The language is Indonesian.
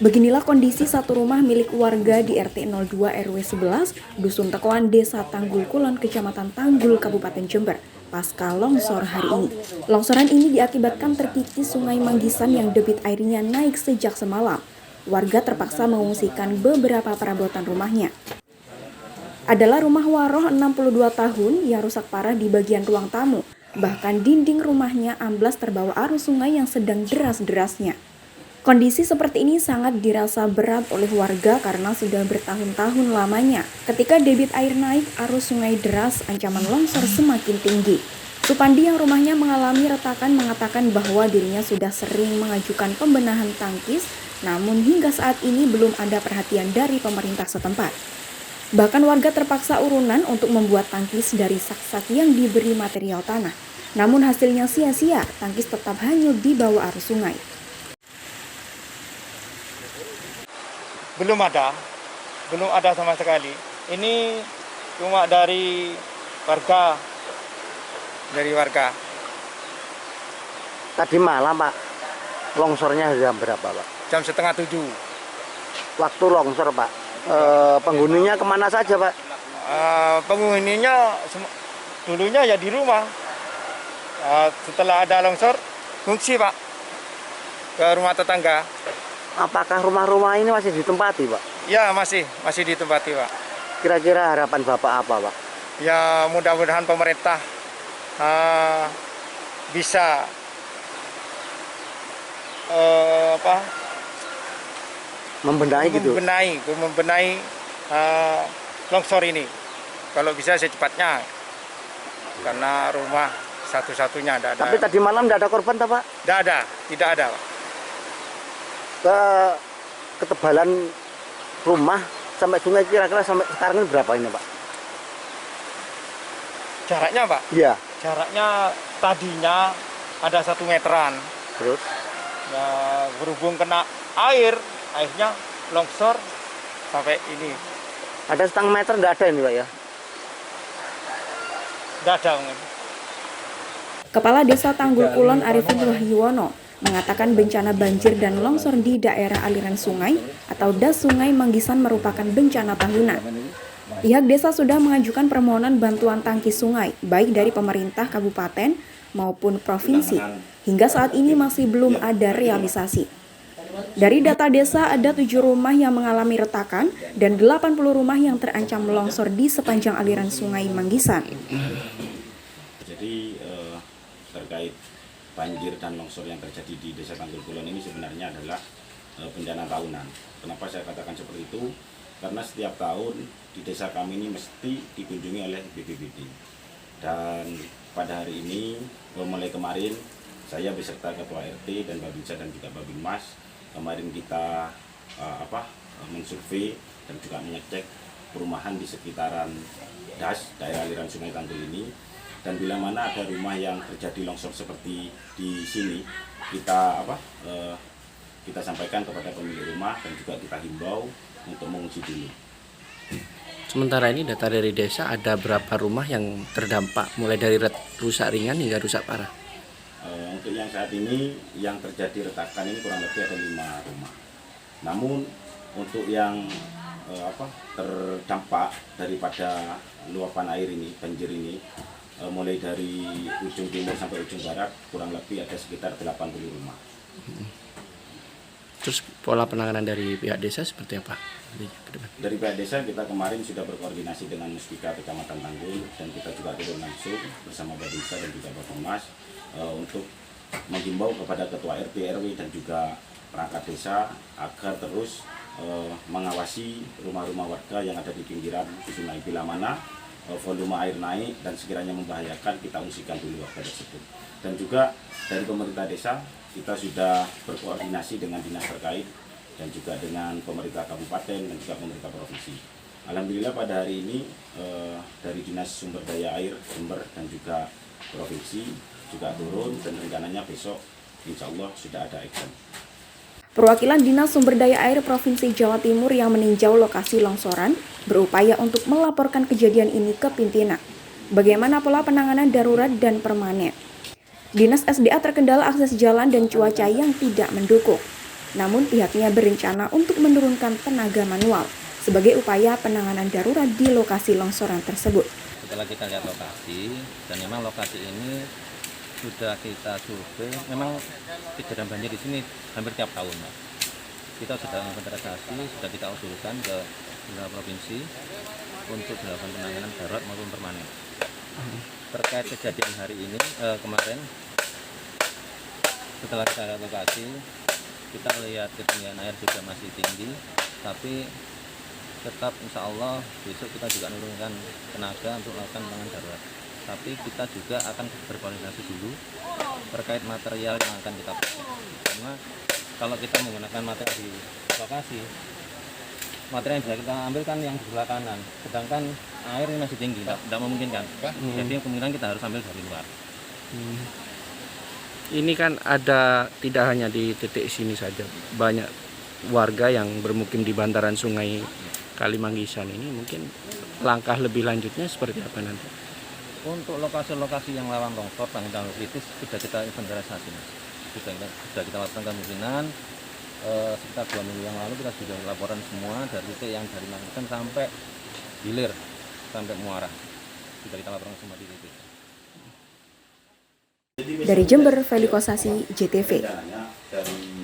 Beginilah kondisi satu rumah milik warga di RT 02 RW 11, Dusun Tekoan, Desa Tanggul Kulon, Kecamatan Tanggul, Kabupaten Jember, pasca longsor hari ini. Longsoran ini diakibatkan terkikis Sungai Manggisan yang debit airnya naik sejak semalam. Warga terpaksa mengungsikan beberapa perabotan rumahnya. Adalah rumah Waroh 62 tahun yang rusak parah di bagian ruang tamu. Bahkan dinding rumahnya amblas terbawa arus sungai yang sedang deras-derasnya. Kondisi seperti ini sangat dirasa berat oleh warga karena sudah bertahun-tahun lamanya. Ketika debit air naik, arus sungai deras, ancaman longsor semakin tinggi. Supandi yang rumahnya mengalami retakan mengatakan bahwa dirinya sudah sering mengajukan pembenahan tangkis, namun hingga saat ini belum ada perhatian dari pemerintah setempat. Bahkan warga terpaksa urunan untuk membuat tangkis dari sak-sak yang diberi material tanah. Namun hasilnya sia-sia, tangkis tetap hanyut di bawah arus sungai. Belum ada sama sekali. Ini cuma dari warga. Tadi malam Pak, longsornya jam berapa Pak? Jam 6:30. Waktu longsor Pak, penghuninya kemana saja Pak? Penghuninya dulunya ya di rumah. Setelah ada longsor, ngungsi Pak ke rumah tetangga. Apakah rumah-rumah ini masih ditempati Pak? Ya masih ditempati Pak. Kira-kira harapan Bapak apa Pak? Ya mudah-mudahan pemerintah bisa membenahi longsor ini. Kalau bisa secepatnya, karena rumah satu-satunya tidak ada. Tapi tadi malam tidak ada korban Pak? Tidak ada Pak. Ketebalan rumah sampai sungai kira-kira sampai sekarang ini berapa ini Pak? Jaraknya Pak? Iya. Jaraknya tadinya ada 1 meteran. Terus? Ya, berhubung kena airnya longsor sampai ini. Ada 1/2 meter enggak ada ini Pak ya? Tidak ada. Kepala Desa Tanggul Kulon Arifin Wahyuwono mengatakan bencana banjir dan longsor di daerah aliran sungai atau das Sungai Manggisan merupakan bencana tahunan. Pihak desa sudah mengajukan permohonan bantuan tangkis sungai, baik dari pemerintah kabupaten maupun provinsi. Hingga saat ini masih belum ada realisasi. Dari data desa ada 7 rumah yang mengalami retakan dan 80 rumah yang terancam longsor di sepanjang aliran Sungai Manggisan. Jadi terkait banjir dan longsor yang terjadi di Desa Tanggul Kulon ini sebenarnya adalah bencana tahunan. Kenapa saya katakan seperti itu? Karena setiap tahun di desa kami ini mesti dikunjungi oleh BPBD. Dan pada hari ini, mulai kemarin, saya beserta Ketua RT dan Babinsa dan juga Babinmas, kemarin kita mensurvei dan juga mengecek perumahan di sekitaran das, daerah aliran Sungai Tanggul ini. Dan bila mana ada rumah yang terjadi longsor seperti di sini, kita sampaikan kepada pemilik rumah dan juga kita himbau untuk mengungsi dulu. Sementara ini data dari desa ada berapa rumah yang terdampak mulai dari rusak ringan hingga rusak parah? Untuk yang saat ini yang terjadi retakan ini kurang lebih ada 5 rumah. Namun untuk yang terdampak daripada luapan air ini, banjir ini, mulai dari ujung timur sampai ujung barat kurang lebih ada sekitar 80 rumah. Terus pola penanganan dari pihak desa seperti apa? Dari pihak desa kita kemarin sudah berkoordinasi dengan Muspika Kecamatan Tanggul dan kita juga turun langsung bersama Babinsa dan juga Babinmas untuk menghimbau kepada Ketua RT RW dan juga perangkat desa agar terus mengawasi rumah-rumah warga yang ada di pinggiran sungai. Bila mana volume air naik dan sekiranya membahayakan, kita ungsikan dulu warga tersebut. Dan juga dari pemerintah desa kita sudah berkoordinasi dengan dinas terkait dan juga dengan pemerintah kabupaten dan juga pemerintah provinsi. Alhamdulillah pada hari ini dari Dinas Sumber Daya Air Jember dan juga provinsi juga turun dan rencananya besok insya Allah sudah ada action. Perwakilan Dinas Sumber Daya Air Provinsi Jawa Timur yang meninjau lokasi longsoran berupaya untuk melaporkan kejadian ini ke pimpinan. Bagaimana pola penanganan darurat dan permanen? Dinas SDA terkendala akses jalan dan cuaca yang tidak mendukung. Namun pihaknya berencana untuk menurunkan tenaga manual sebagai upaya penanganan darurat di lokasi longsoran tersebut. Setelah kita lihat lokasi, dan memang lokasi ini sudah kita survei, memang kejadian banjir di sini hampir tiap tahun, Mas. Kita sudah inventarisasi, sudah kita usulkan ke beberapa provinsi untuk dilakukan penanganan darurat maupun permanen. Terkait kejadian hari ini, kemarin setelah kita lihat lokasi, kita lihat ketinggian air juga masih tinggi, tapi tetap insya Allah besok kita juga menurunkan tenaga untuk melakukan penanganan darurat. Tapi kita juga akan berkoordinasi dulu terkait material yang akan kita pakai. Karena kalau kita menggunakan material di lokasi, material yang bisa kita ambil kan yang di sebelah kanan, sedangkan air ini masih tinggi, tidak memungkinkan. Jadi kemungkinan kita harus ambil dari luar. Ini kan ada tidak hanya di titik sini saja, banyak warga yang bermukim di bantaran sungai Kalimanggisan ini. Mungkin langkah lebih lanjutnya seperti apa nanti? Untuk lokasi-lokasi yang rawan longsor, tanggul kritis sudah kita inventarisasi, Mas. Sudah kita lakukan kemungkinan sekitar 2 minggu yang lalu kita sudah laporan semua dari titik yang dari Manggisan sampai hilir sampai Muara. Sudah kita laporan semua di titik. Dari Jember, Feli Kosasi, JTV.